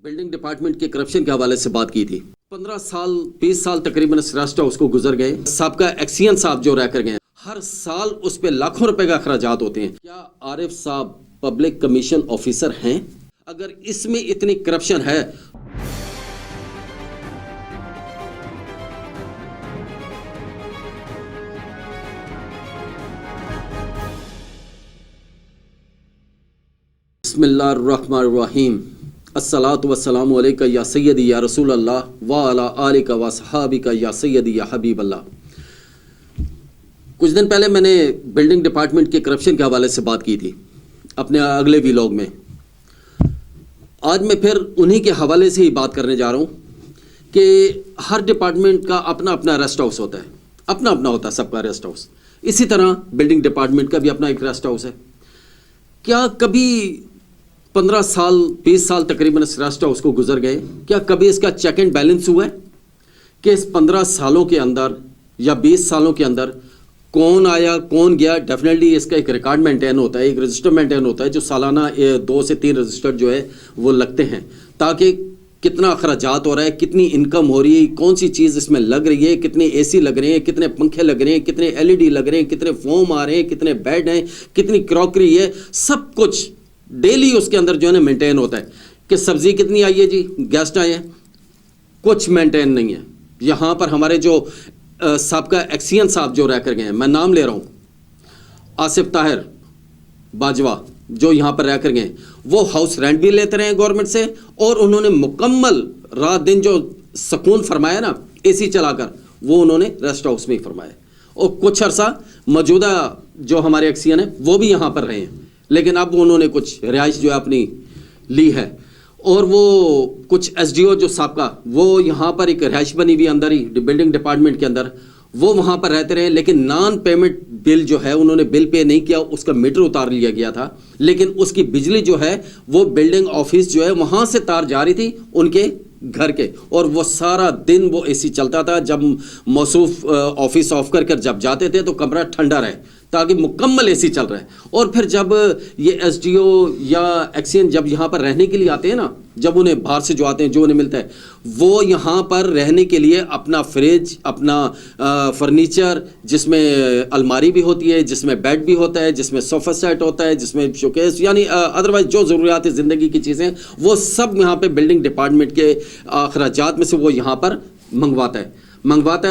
Building department کے corruption کے حوالے سے بات کی تھی. 15 سال 20 سال تقریباً اس ریسٹ ہاؤس کو گزر گئے. سابقہ ایکسین صاحب جو رہ کر گئے ہر سال اس پہ لاکھوں روپے کا اخراجات ہوتے ہیں. کیا عارف صاحب پبلک کمیشن آفیسر ہیں؟ اگر اس میں اتنی کرپشن ہے بسم اللہ الرحمن الرحیم. الصلاۃ والسلام علیکہ یا سیدی یا رسول اللہ وعلی آلک و صحابک یا سیدی یا حبیب اللہ. کچھ دن پہلے میں نے بلڈنگ ڈپارٹمنٹ کے کرپشن کے حوالے سے بات کی تھی اپنے اگلے ویلاگ میں. آج میں پھر انہی کے حوالے سے ہی بات کرنے جا رہا ہوں کہ ہر ڈپارٹمنٹ کا اپنا اپنا ریسٹ ہاؤس ہوتا ہے, اپنا اپنا ہوتا ہے سب کا ریسٹ ہاؤس. اسی طرح بلڈنگ ڈپارٹمنٹ کا بھی اپنا ایک ریسٹ ہاؤس ہے. کیا کبھی 15 سال 20 سال تقریباً اس ریسٹ ہاؤس کو گزر گئے, کیا کبھی اس کا چیک اینڈ بیلنس ہوا ہے کہ اس 15 سالوں کے اندر یا 20 سالوں کے اندر کون آیا کون گیا؟ ڈیفینیٹلی اس کا ایک ریکارڈ مینٹین ہوتا ہے, ایک رجسٹر مینٹین ہوتا ہے جو سالانہ 2 سے 3 رجسٹر جو ہے وہ لگتے ہیں تاکہ کتنا اخراجات ہو رہا ہے, کتنی انکم ہو رہی ہے, کون سی چیز اس میں لگ رہی ہے, کتنے اے سی لگ رہے ہیں, کتنے پنکھے لگ رہے ہیں, کتنے LED لگ رہے ہیں, کتنے فوم آ رہے ہیں, کتنے بیڈ ہیں, کتنی کراکری ہے, سب کچھ ڈیلی اس کے اندر جو ہے نا مینٹین ہوتا ہے. کہ سبزی کتنی آئی ہے جی, گیسٹ آئے ہیں, کچھ مینٹین نہیں ہے. یہاں پر ہمارے جو سابقہ ایکسین صاحب جو رہ کر گئے ہیں, میں نام لے رہا ہوں, آصف طاہر باجوہ جو یہاں پر رہ کر گئے ہیں, وہ ہاؤس رینٹ بھی لیتے رہے گورنمنٹ سے اور انہوں نے مکمل رات دن جو سکون فرمایا نا AC چلا کر, وہ انہوں نے ریسٹ ہاؤس میں ہی فرمایا. اور کچھ عرصہ موجودہ جو ہمارے ایکسین ہیں وہ بھی یہاں پر رہے ہیں, لیکن اب انہوں نے کچھ رہائش جو ہے اپنی لی ہے. اور وہ کچھ SDO جو سابقہ وہ یہاں پر ایک رہائش بنی ہوئی اندر ہی بلڈنگ ڈپارٹمنٹ کے اندر, وہ وہاں پر رہتے رہے. لیکن نان پیمنٹ بل جو ہے انہوں نے بل پے نہیں کیا, اس کا میٹر اتار لیا گیا تھا, لیکن اس کی بجلی جو ہے وہ بلڈنگ آفس جو ہے وہاں سے تار جا رہی تھی ان کے گھر کے, اور وہ سارا دن وہ AC چلتا تھا. جب موصوف آفس آف کر جب جاتے تھے تو کمرہ ٹھنڈا رہے تاکہ مکمل AC چل رہا ہے. اور پھر جب یہ SDO یا ایکسین جب یہاں پر رہنے کے لیے آتے ہیں نا, جب انہیں باہر سے جو آتے ہیں جو انہیں ملتا ہے, وہ یہاں پر رہنے کے لیے اپنا فریج, اپنا فرنیچر جس میں الماری بھی ہوتی ہے, جس میں بیڈ بھی ہوتا ہے, جس میں صوفہ سیٹ ہوتا ہے, جس میں شوکیس, یعنی ادروائز جو ضروریات زندگی کی چیزیں وہ سب یہاں پہ بلڈنگ ڈپارٹمنٹ کے اخراجات میں سے وہ یہاں پر منگواتا ہے.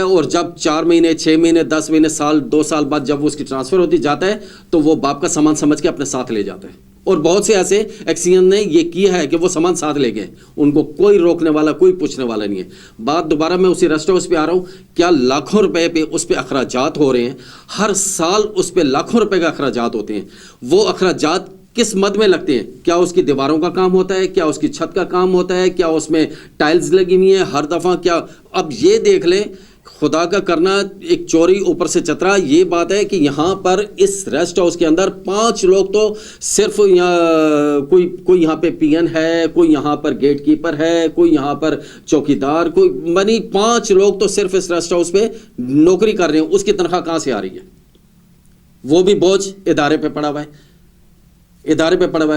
اور جب 4 مہینے 6 مہینے 10 مہینے سال 2 سال بعد جب وہ اس کی ٹرانسفر ہوتی جاتا ہے تو وہ باپ کا سامان سمجھ کے اپنے ساتھ لے جاتا ہے. اور بہت سے ایسے ایکسین نے یہ کیا ہے کہ وہ سامان ساتھ لے گئے, ان کو کوئی روکنے والا کوئی پوچھنے والا نہیں ہے. بات دوبارہ میں اسی ریسٹ ہاؤس پہ آ رہا ہوں. کیا لاکھوں روپے پہ اس پہ اخراجات ہو رہے ہیں, ہر سال اس پہ لاکھوں روپے کا اخراجات ہوتے ہیں. وہ اخراجات کس مد میں لگتے ہیں؟ کیا اس کی دیواروں کا کام ہوتا ہے, کیا اس کی چھت کا کام ہوتا ہے, کیا اس میں ٹائلز لگی ہوئی ہیں ہر دفعہ, کیا؟ اب یہ دیکھ لیں, خدا کا کرنا ایک چوری اوپر سے چترا. یہ بات ہے کہ یہاں پر اس ریسٹ ہاؤس کے اندر 5 لوگ تو صرف کوئی یہاں پہ PN ہے, کوئی یہاں پر گیٹ کیپر ہے, کوئی یہاں پر چوکیدار, کوئی منی 5 لوگ تو صرف اس ریسٹ ہاؤس پہ نوکری کر رہے ہیں. اس کی تنخواہ کہاں سے آ رہی ہے؟ وہ بھی بوجھ ادارے پہ پڑا ہوا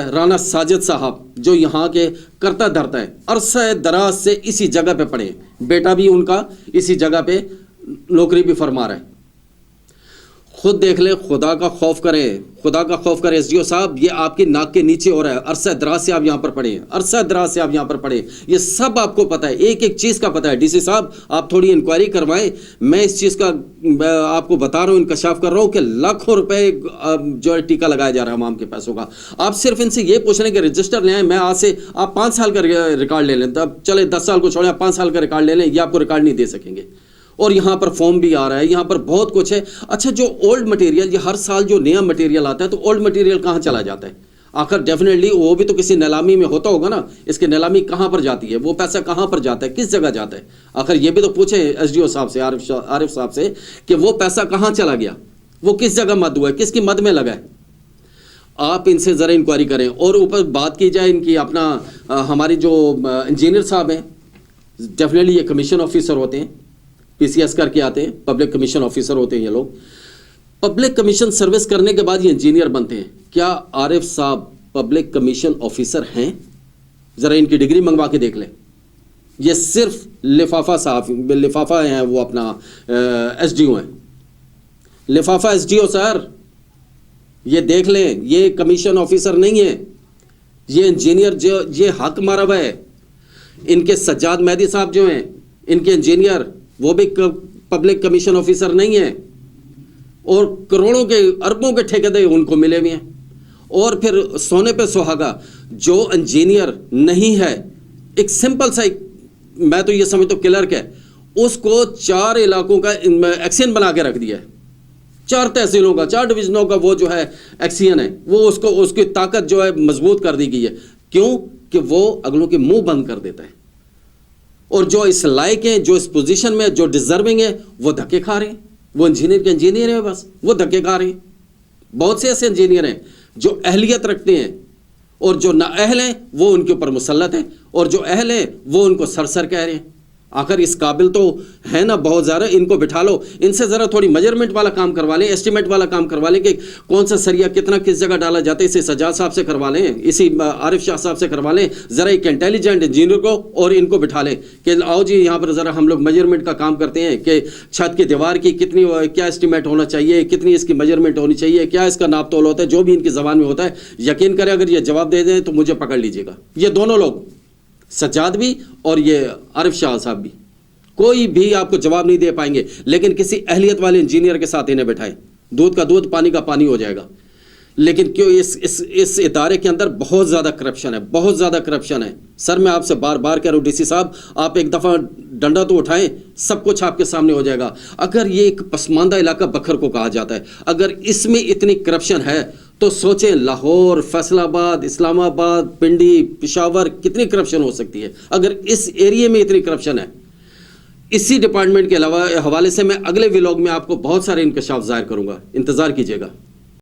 ہے. رانا ساجد صاحب جو یہاں کے کرتا دھرتا ہے, عرصہ دراز سے اسی جگہ پہ پڑے ہیں, بیٹا بھی ان کا اسی جگہ پہ نوکری بھی فرما رہا ہے. خود دیکھ لیں, خدا کا خوف کریں SDO صاحب, یہ آپ کی ناک کے نیچے ہو رہا ہے. عرصہ دراز سے آپ یہاں پر پڑے ہیں, یہ سب آپ کو پتہ ہے, ایک ایک چیز کا پتہ ہے. DC صاحب آپ تھوڑی انکوائری کروائیں, میں اس چیز کا آپ کو بتا رہا ہوں, انکشاف کر رہا ہوں کہ لاکھوں روپے جو ہے ٹیکہ لگایا جا رہا ہے عوام کے پیسوں کا. آپ صرف ان سے یہ پوچھ لیں کہ رجسٹر لے آئیں, میں آج سے آپ 5 سال کا ریکارڈ لے لیں, تب چلے 10 سال کو چھوڑیں, آپ 5 سال کا ریکارڈ لے لیں, یہ آپ کو ریکارڈ نہیں دے سکیں گے. اور یہاں پر فارم بھی آ رہا ہے, یہاں پر بہت کچھ ہے. اچھا, جو اولڈ مٹیریل, یہ ہر سال جو نیا مٹیریل آتا ہے تو اولڈ مٹیریل کہاں چلا جاتا ہے؟ آخر ڈیفینیٹلی وہ بھی تو کسی نیلامی میں ہوتا ہوگا نا. اس کی نیلامی کہاں پر جاتی ہے, وہ پیسہ کہاں پر جاتا ہے, کس جگہ جاتا ہے؟ آخر یہ بھی تو پوچھیں SDO صاحب سے, عارف صاحب سے, کہ وہ پیسہ کہاں چلا گیا, وہ کس جگہ مد ہوا ہے, کس کی مد میں لگا ہے. آپ ان سے ذرا انکوائری کریں. اور اوپر بات کی جائے ان کی, اپنا ہماری جو انجینئر صاحب ہیں, ڈیفینیٹلی یہ کمیشن آفیسر ہوتے ہیں, PCS کر کے آتے ہیں, پبلک کمیشن آفیسر ہوتے ہیں یہ لوگ. پبلک کمیشن سروس کرنے کے بعد یہ انجینئر بنتے ہیں. کیا عارف صاحب پبلک کمیشن آفیسر ہیں؟ ذرا ان کی ڈگری منگوا کے دیکھ لیں. یہ صرف لفافہ ہیں، وہ اپنا ایس ڈی او ہیں، لفافہ ایس ڈی او. سر یہ دیکھ لیں، یہ کمیشن آفیسر نہیں ہے، یہ انجینئر جو یہ حق مارا ہوا ہے. ان کے سجاد مہدی صاحب جو ہیں ان کے انجینئر، وہ بھی پبلک کمیشن آفیسر نہیں ہیں، اور کروڑوں کے اربوں کے ٹھیکے ان کو ملے ہوئے ہیں. اور پھر سونے پہ سہاگا جو انجینئر نہیں ہے، ایک سمپل سا میں تو یہ سمجھتا ہوں کلرک ہے، اس کو 4 علاقوں کا ایکسین بنا کے رکھ دیا ہے، 4 تحصیلوں کا، 4 ڈویژنوں کا وہ جو ہے ایکسین ہے، وہ اس کی طاقت جو ہے مضبوط کر دی گئی ہے. کیوں کہ وہ اگلوں کے منہ بند کر دیتا ہے. اور جو اس لائق ہیں، جو اس پوزیشن میں، جو ڈیزرونگ ہیں، وہ دھکے کھا رہے ہیں. وہ انجینئر کے انجینئر ہیں، بس وہ دھکے کھا رہے ہیں. بہت سے ایسے انجینئر ہیں جو اہلیت رکھتے ہیں، اور جو نااہل ہیں وہ ان کے اوپر مسلط ہیں، اور جو اہل ہیں وہ ان کو سر کہہ رہے ہیں. آخر اس قابل تو ہے نا بہت زیادہ، ان کو بٹھا لو، ان سے ذرا تھوڑی میجرمنٹ والا کام کروا لیں، ایسٹیمیٹ والا کام کروا لیں کہ کون سا سریا کتنا کس جگہ ڈالا جاتا ہے. اسے سجاد صاحب سے کروا لیں، اسی عارف شاہ صاحب سے کروا لیں. ذرا ایک انٹیلیجنٹ انجینئر کو اور ان کو بٹھا لیں کہ آؤ جی یہاں پر ذرا ہم لوگ میجرمنٹ کا کام کرتے ہیں کہ چھت کی دیوار کی کتنی کیا ایسٹیمیٹ ہونا چاہیے، کتنی اس کی میجرمنٹ ہونی چاہیے، کیا اس کا ناپ تول ہوتا ہے، جو بھی ان کی زبان میں ہوتا ہے. یقین کریں اگر یہ جواب دے دیں تو مجھے پکڑ لیجیے گا. یہ دونوں لوگ، سجاد بھی اور یہ عارف شاہ صاحب بھی، کوئی بھی آپ کو جواب نہیں دے پائیں گے. لیکن کسی اہلیت والے انجینئر کے ساتھ انہیں بٹھائیں، دودھ کا دودھ پانی کا پانی ہو جائے گا. لیکن کیوں اس ادارے کے اندر بہت زیادہ کرپشن ہے، بہت زیادہ کرپشن ہے. سر میں آپ سے بار بار کہہ رہا ہوں ڈی سی صاحب، آپ ایک دفعہ ڈنڈا تو اٹھائیں، سب کچھ آپ کے سامنے ہو جائے گا. اگر یہ ایک پسماندہ علاقہ بکھر کو کہا جاتا ہے، اگر اس میں اتنی کرپشن ہے تو سوچیں لاہور، فیصل آباد، اسلام آباد، پنڈی، پشاور کتنی کرپشن ہو سکتی ہے اگر اس ایریے میں اتنی کرپشن ہے. اسی ڈپارٹمنٹ کے علاوہ حوالے سے میں اگلے ولاگ میں آپ کو بہت سارے انکشاف ظاہر کروں گا، انتظار کیجیے گا.